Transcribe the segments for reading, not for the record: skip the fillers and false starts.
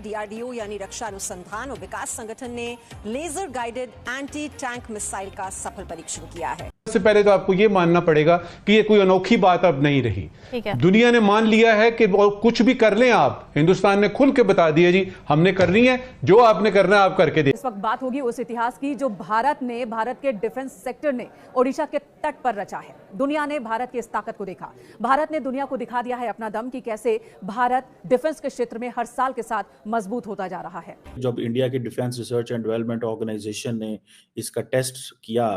DRDO यानी रक्षा अनुसंधान और विकास संगठन ने laser guided anti tank missile का सफल परीक्षण किया है। सबसे पहले तो आपको यह मानना पड़ेगा कि ये कोई अनोखी बात अब नहीं रही। दुनिया ने मान लिया है कि कुछ भी कर लें आप, हिंदुस्तान ने खुल के बता दिया जी हमने करनी है, जो आपने करना है आप करके दे। इस वक्त बात होगी उस इतिहास की जो भारत के डिफेंस सेक्टर ने ओडिशा के तट पर रचा है। दुनिया ने भारत की इस ताकत को देखा। भारत ने दुनिया को दिखा दिया है अपना दम कि कैसे भारत डिफेंस के क्षेत्र में हर साल के साथ मजबूत होता जा रहा है। जब इंडिया के defence research and development organisation ने इसका टेस्ट किया,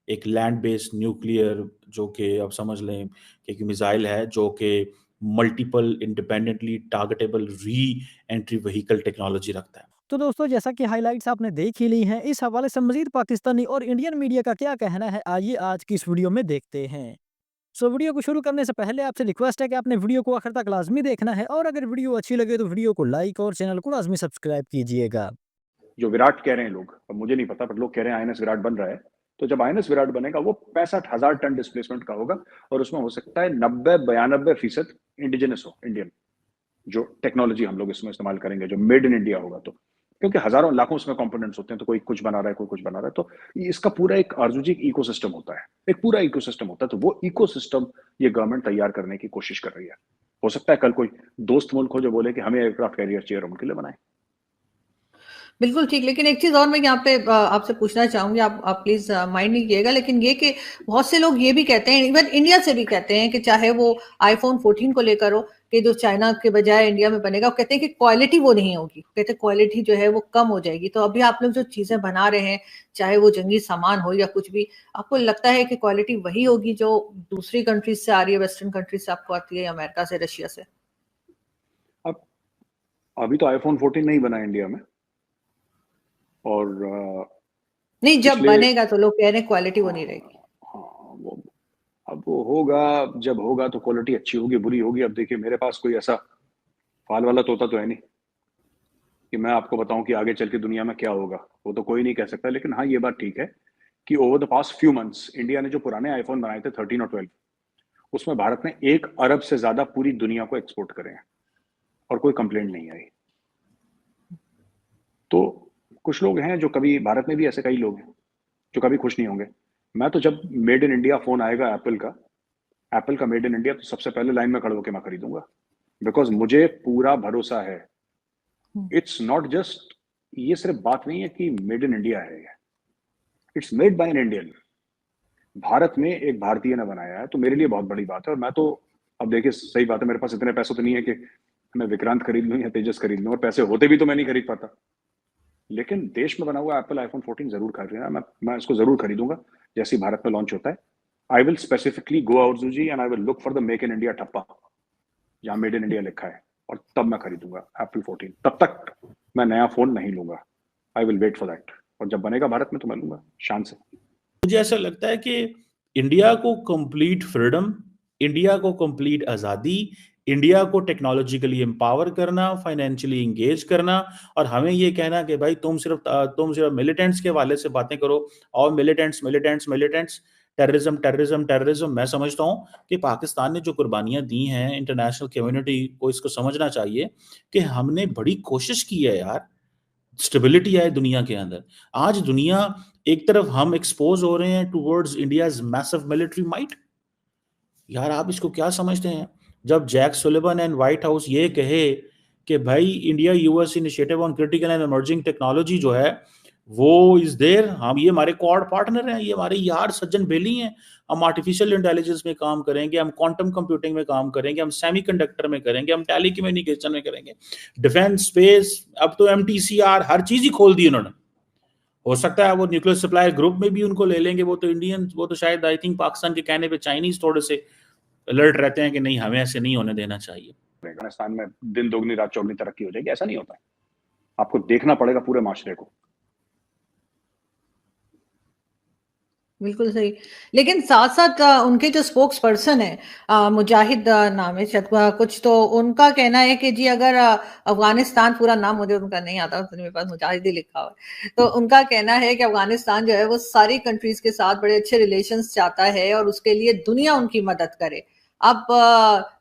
एक लैंड बेस्ड न्यूक्लियर जो कि आप समझ लें कि एक मिसाइल है जो कि multiple independently targetable re entry vehicle technology रखता है। तो दोस्तों, जैसा कि हाइलाइट्स आपने देख ही ली हैं, इस हवाले से मजीद पाकिस्तानी और इंडियन मीडिया का क्या कहना है, आइए आज की इस वीडियो में देखते हैं। वीडियो को शुरू करने से पहले आपसे रिक्वेस्ट है कि आपने वीडियो को आखिर तक लाजमी देखना है और अगर वीडियो अच्छी लगे तो वीडियो को लाइक और चैनल को लाजमी सब्सक्राइब कीजिएगा। जो विराट कह रहे हैं लोग, अब मुझे नहीं पता, पर लोग कह रहे हैं आईएनएस विराट बन रहा है, तो जब आईएनएस विराट बनेगा वो 65,000 टन डिस्प्लेसमेंट का होगा और उसमें हो सकता है 90-92% इंडिजिनस हो, इंडियन जो टेक्नोलॉजी हम लोग इसमें इस्तेमाल करेंगे, जो मेड इन इंडिया होगा। तो क्योंकि हजारों लाखों इसमें कंपोनेंट्स होते हैं, तो कोई कुछ बना रहा है, कोई कुछ बना रहा है, तो इसका पूरा एक आरजूजी इकोसिस्टम होता है, एक पूरा इकोसिस्टम होता है। तो वो इकोसिस्टम ये गवर्नमेंट तैयार करने की कोशिश कर रही है। हो सकता है कल कोई दोस्त मुल्क हो जो बोले कि हमें एयरक्राफ्ट कैरियर चाहिए, उनके लिए बनाए। बिल्कुल ठीक, लेकिन एक चीज और मैं यहाँ पे आपसे पूछना चाहूंगी, आप प्लीज माइंड नहीं कीजिएगा, लेकिन ये कि बहुत से लोग ये भी कहते हैं, इवन इंडिया से भी कहते हैं कि चाहे वो आईफोन 14 को लेकर हो कि जो चाइना के बजाय इंडिया में बनेगा, वो कहते हैं कि क्वालिटी वो नहीं होगी, कहते हैं क्वालिटी जो है वो कम हो जाएगी। तो अभी आप लोग जो चीजें बना रहे हैं, चाहे वो जंगी सामान हो या कुछ भी, आपको लगता है कि क्वालिटी वही होगी जो दूसरी कंट्रीज से आ रही है, वेस्टर्न कंट्रीज से आपको आती है, अमेरिका से, रशिया से? अब अभी तो आईफोन 14 नहीं बना इंडिया में, और नहीं, जब बनेगा तो लोग कह रहे हैं क्वालिटी वो नहीं रहेगी। हाँ, वो अब वो होगा, जब होगा तो क्वालिटी अच्छी होगी बुरी होगी। अब देखिए, मेरे पास कोई ऐसा फाल वाला तोता तो है नहीं कि मैं आपको बताऊं कि आगे चल के दुनिया में क्या होगा, वो तो कोई नहीं कह सकता। लेकिन हाँ, ये बात ठीक है कि over the past few months India ने जो पुराने आईफोन बनाए थे 13 और 12, उसमें भारत ने 1 अरब से ज्यादा पूरी दुनिया को एक्सपोर्ट करे हैं और कोई कंप्लेंट नहीं आई। तो कुछ लोग हैं जो कभी, भारत में भी ऐसे कई लोग हैं जो कभी खुश नहीं होंगे। मैं तो जब मेड इन इंडिया फोन आएगा एप्पल का मेड इन इंडिया, तो सबसे पहले लाइन में खड़े होकर मैं खरीदूंगा, बिकॉज मुझे पूरा भरोसा है। इट्स नॉट जस्ट, ये सिर्फ बात नहीं है कि मेड इन इंडिया है, it's made by an Indian. Bharat में एक भारतीय ने बनाया है, तो मेरे लिए बहुत बड़ी बात है। और मैं तो, अब देखिए सही बात है, मेरे पास इतने पैसे तो नहीं है कि मैं विक्रांत खरीद लूं या तेजस खरीद लूं, और पैसे होते भी तो मैं नहीं खरीद पाता। लेकिन देश में बना हुआ एप्पल आईफोन 14 जरूर खरीद रहा है, मैं इसको जरूर खरीदूंगा जैसे भारत में लॉन्च होता है। I will specifically go out जूजी and I will look for the make in India ठप्पा जहां मेड इन इंडिया लिखा है, और तब मैं खरीदूंगा एप्पल 14। तब तक मैं नया फोन नहीं लूंगा, I will wait for that. और जब बनेगा भारत में तो मैं लूंगा शान से। मुझे ऐसा लगता है कि इंडिया को कंप्लीट फ्रीडम, इंडिया को कंप्लीट आज़ादी, इंडिया को टेक्नोलॉजिकली एम्पावर करना, फाइनेंशियली इंगेज करना, और हमें ये कहना कि भाई तुम सिर्फ मिलिटेंट्स के हवाले से बातें करो और मिलिटेंट्स, टेररिज्म। मैं समझता हूँ कि पाकिस्तान ने जो कुर्बानियां दी हैं, इंटरनेशनल कम्युनिटी को इसको समझना चाहिए कि हमने बड़ी कोशिश की है यार, स्टेबिलिटी आए दुनिया के अंदर। आज दुनिया एक तरफ हम एक्सपोज हो रहे हैं towards India's massive military might. यार आप इसको क्या समझते हैं जब Jack Sullivan and White House ये कहे कि भाई India US initiative on critical and emerging technology जो है वो इज देयर, हम ये हमारे क्वाड पार्टनर हैं, ये हमारे यार सज्जन बेली हैं। हम आर्टिफिशियल इंटेलिजेंस में काम करेंगे, हम क्वांटम कंप्यूटिंग में काम करेंगे, हम सेमीकंडक्टर में करेंगे, हम टेलीकम्युनिकेशन में करेंगे, डिफेंस, स्पेस, अब तो एमटीसीआर, हर चीज ही खोल दी उन्होंने। हो सकता है वो न्यूक्लियर सप्लाई ग्रुप में भी उनको ले लेंगे, वो तो इंडियन, वो तो शायद आई थिंक पाकिस्तान के कहने पे चाइनीज थोड़े से अलर्ट रहते हैं कि नहीं, हमें ऐसे नहीं होने देना चाहिए। अफगानिस्तान में दिन दोगुनी रात चौगुनी तरक्की हो जाएगी, ऐसा नहीं होता है। आपको देखना पड़ेगा पूरे माशरे को। बिल्कुल सही, लेकिन साथ साथ उनके जो स्पोक्स पर्सन है मुजाहिद नाम है शायद कुछ, तो उनका कहना है कि जी अगर अफगानिस्तान, पूरा नाम मुझे उनका नहीं आता, तो मेरे पास मुजाहिद ही लिखा हुआ है, तो उनका कहना है कि अफगानिस्तान जो है वो सारी कंट्रीज के साथ बड़े अच्छे रिलेशंस चाहता है और उसके लिए दुनिया उनकी मदद करे। अब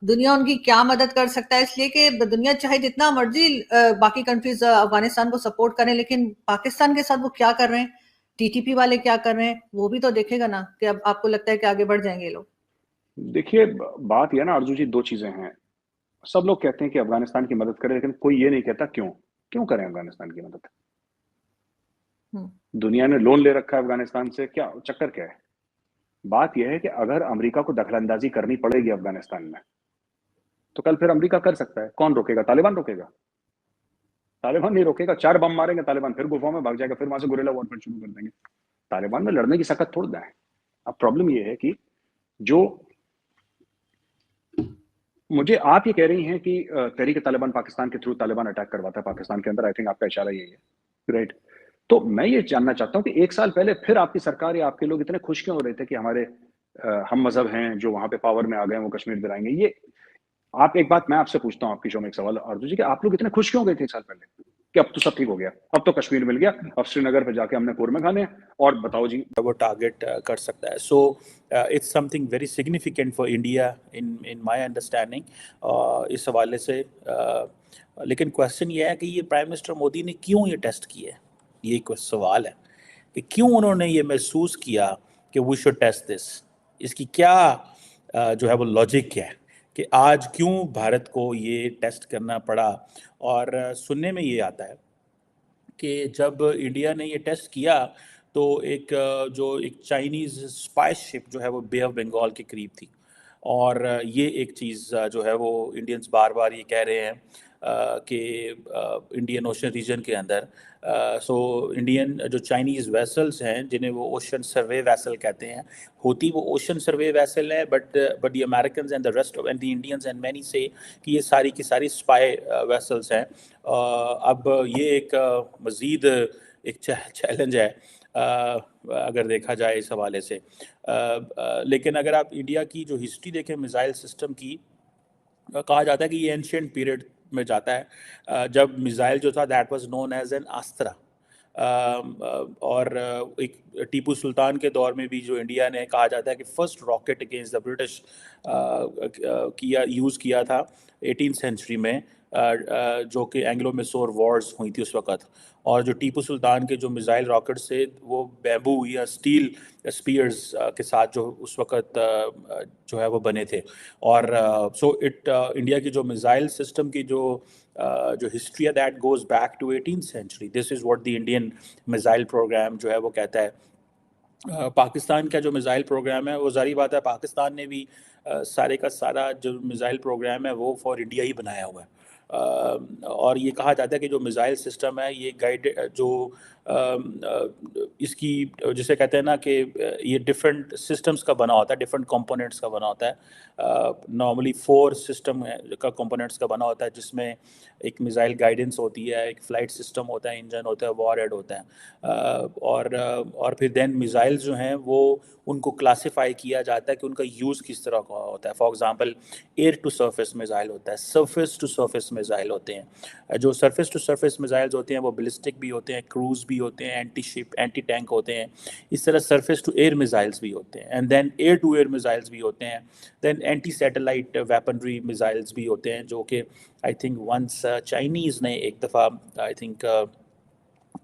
दुनिया उनकी क्या मदद कर सकता है, इसलिए कि दुनिया चाहे जितना मर्जी बाकी कंट्रीज अफगानिस्तान को सपोर्ट करें, लेकिन पाकिस्तान के साथ वो क्या कर रहे हैं, टीटीपी वाले क्या कर रहे हैं, वो भी तो देखेगा ना कि अब आपको लगता है कि आगे बढ़ जाएंगे ये लोग। देखिए, बात यह ना आरजू जी, दो चीजें हैं। सब लोग कहते हैं कि अफगानिस्तान की मदद करें, लेकिन कोई ये नहीं कहता क्यों क्यों करें अफगानिस्तान की मदद। दुनिया ने लोन ले रखा है अफगानिस्तान से, क्या चक्कर क्या है? बात यह है कि अगर अमेरिका को दखलंदाजी करनी पड़ेगी अफगानिस्तान में, तो कल फिर अमेरिका कर सकता है। कौन रोकेगा? तालिबान रोकेगा? तालिबान नहीं रोकेगा। 4 बम मारेंगे तालिबान, फिर गुफाओं में भाग जाएगा, फिर वहां से गुरिल्ला वॉरफेयर शुरू कर देंगे। तालिबान में लड़ने की सकत थोड़ी ना है। अब प्रॉब्लम यह है कि जो मुझे आप ये कह रही हैं कि तहरीक तालिबान पाकिस्तान के थ्रू तालिबान अटैक करवाता है पाकिस्तान के अंदर। आई थिंक आपका इशारा यही है, राइट? तो मैं ये जानना चाहता हूं कि 1 साल पहले फिर आपकी सरकार या आपके लोग इतने खुश क्यों हो रहे थे कि हमारे हम मजहब हैं जो वहां पे पावर में आ गए, वो कश्मीर दिलाएंगे। ये आप, एक बात मैं आपसे पूछता हूं आपकी शो में, एक सवाल आरजू जी, कि आप लोग इतने खुश क्यों गए थे 1 साल पहले कि अब तो सब ठीक हो गया, अब तो कश्मीर मिल गया, अब श्रीनगर पे जाके हमने कोरमे खाने हैं, और बताओ जी। वो टारगेट कर सकता है। So it's something very significant for India in my understanding इस हवाले से। लेकिन क्वेश्चन ये है कि ये प्राइम मिनिस्टर मोदी ने क्यों ये टेस्ट किया है, ये एक सवाल है कि क्यों उन्होंने ये महसूस किया कि वी शुड टेस्ट दिस। इसकी क्या जो है वो लॉजिक है कि आज क्यों भारत को ये टेस्ट करना पड़ा। और सुनने में ये आता है कि जब इंडिया ने ये टेस्ट किया तो एक जो एक चाइनीज़ स्पाई शिप जो है वो बे ऑफ बंगाल के करीब थी। और ये एक चीज़ जो है वो इंडियंस बार बार ये कह रहे हैं कि इंडियन ओशन रीजन के अंदर सो इंडियन जो चाइनीज़ वेसल्स हैं जिन्हें वो ओशन सर्वे वेसल कहते हैं, होती वो ओशन सर्वे वेसल है, but the American and the rest of and the Indians and many से कि ये सारी की सारी स्पाई वेसल्स हैं। अब ये एक मज़ीद एक चैलेंज है अगर देखा जाए इस हवाले से। लेकिन अगर आप इंडिया की जो हिस्ट्री देखें मिसाइल सिस्टम की, कहा जाता है कि ये एंशियंट पीरियड में जाता है जब मिसाइल जो था that was known as an Astra. और एक टीपू सुल्तान के दौर में भी जो इंडिया ने, कहा जाता है कि first rocket against the British use किया था 18th सेंचुरी में, जो कि एंग्लो मैसूर वॉर्स हुई थी उस वक़्त। और जो टीपू सुल्तान के जो मिसाइल रॉकेट्स थे वो बैम्बू या स्टील स्पीयर्स के साथ जो उस वक़्त जो है वो बने थे। और सो इंडिया की जो मिसाइल सिस्टम की जो हिस्ट्री है that goes back to 18th century. This is what the Indian missile programme जो है वो कहता है। पाकिस्तान का जो मिसाइल प्रोग्राम है वो ज़ाहिर बात है पाकिस्तान ने भी सारे का सारा जो मिसाइल प्रोग्राम है वो फॉर इंडिया ही बनाया हुआ है। और ये कहा जाता है कि जो मिसाइल सिस्टम है ये गाइड जो इसकी जिसे कहते हैं ना कि ये डिफरेंट सिस्टम्स का बना होता है, डिफरेंट कंपोनेंट्स का बना होता है। नॉर्मली 4 सिस्टम का कंपोनेंट्स का बना होता है, जिसमें एक मिसाइल गाइडेंस होती है, एक फ्लाइट सिस्टम होता है, इंजन होता है, वॉर हेड होता है। और फिर देन मिसाइल जो हैं वो उनको क्लासिफाई किया जाता है कि उनका यूज़ किस तरह का होता है। For example air to surface missile होता है, सरफेस टू सरफेस मिसाइल होते हैं। जो सरफेस टू सरफेस मिसाइल्स होते हैं वो बैलिस्टिक भी होते हैं, क्रूज भी होते हैं, एंटी शिप एंटी टैंक होते हैं। इस तरह सरफेस टू एयर मिसाइल्स भी होते हैं, and then air to air missiles भी होते हैं। Then anti satellite weaponry missiles भी होते हैं, जो कि आई थिंक वंस चाइनीज़ ने एक दफ़ा आई थिंक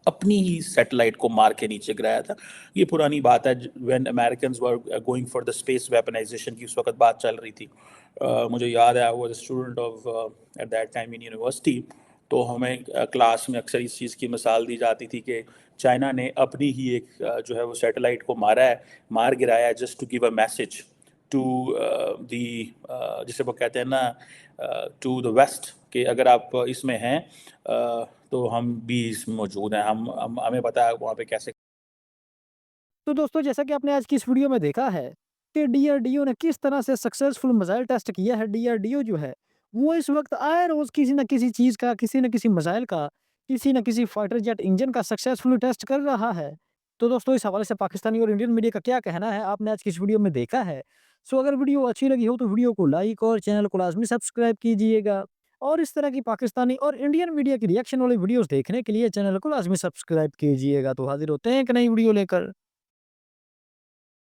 अपनी ही सैटेलाइट को मार के नीचे गिराया था। ये पुरानी बात है, when Americans were going for the space weaponisation की उस वक्त बात चल रही थी। मुझे याद है, I was a student of at that time in university. तो हमें क्लास में अक्सर इस चीज़ की मिसाल दी जाती थी कि चाइना ने अपनी ही एक जो है वो सैटेलाइट को मार गिराया है, just to give a message to the जिसे वो कहते हैं ना टू द वेस्ट, कि अगर आप इसमें हैं तो हम भी इसमें मौजूद हैं, हमें पता है वहाँ पे कैसे। तो दोस्तों, जैसा कि आपने आज की इस वीडियो में देखा है कि डीआरडीओ ने किस तरह से सक्सेसफुल मिसाइल टेस्ट किया है। डीआरडीओ जो है वो इस वक्त आए रोज किसी न किसी चीज़ का, किसी न किसी मिसाइल का, किसी न किसी फाइटर जेट इंजन का सक्सेसफुल टेस्ट कर रहा है। तो दोस्तों, इस हवाले से पाकिस्तानी और इंडियन मीडिया का क्या कहना है आपने आज की इस वीडियो में देखा है। सो अगर वीडियो अच्छी लगी हो तो वीडियो को लाइक और चैनल को लाजमी सब्सक्राइब कीजिएगा। और इस तरह की पाकिस्तानी और इंडियन मीडिया की रिएक्शन वाली वीडियोस देखने के लिए चैनल को लाजमी सब्सक्राइब कीजिएगा। तो हाजिर होते हैं एक नई वीडियो लेकर।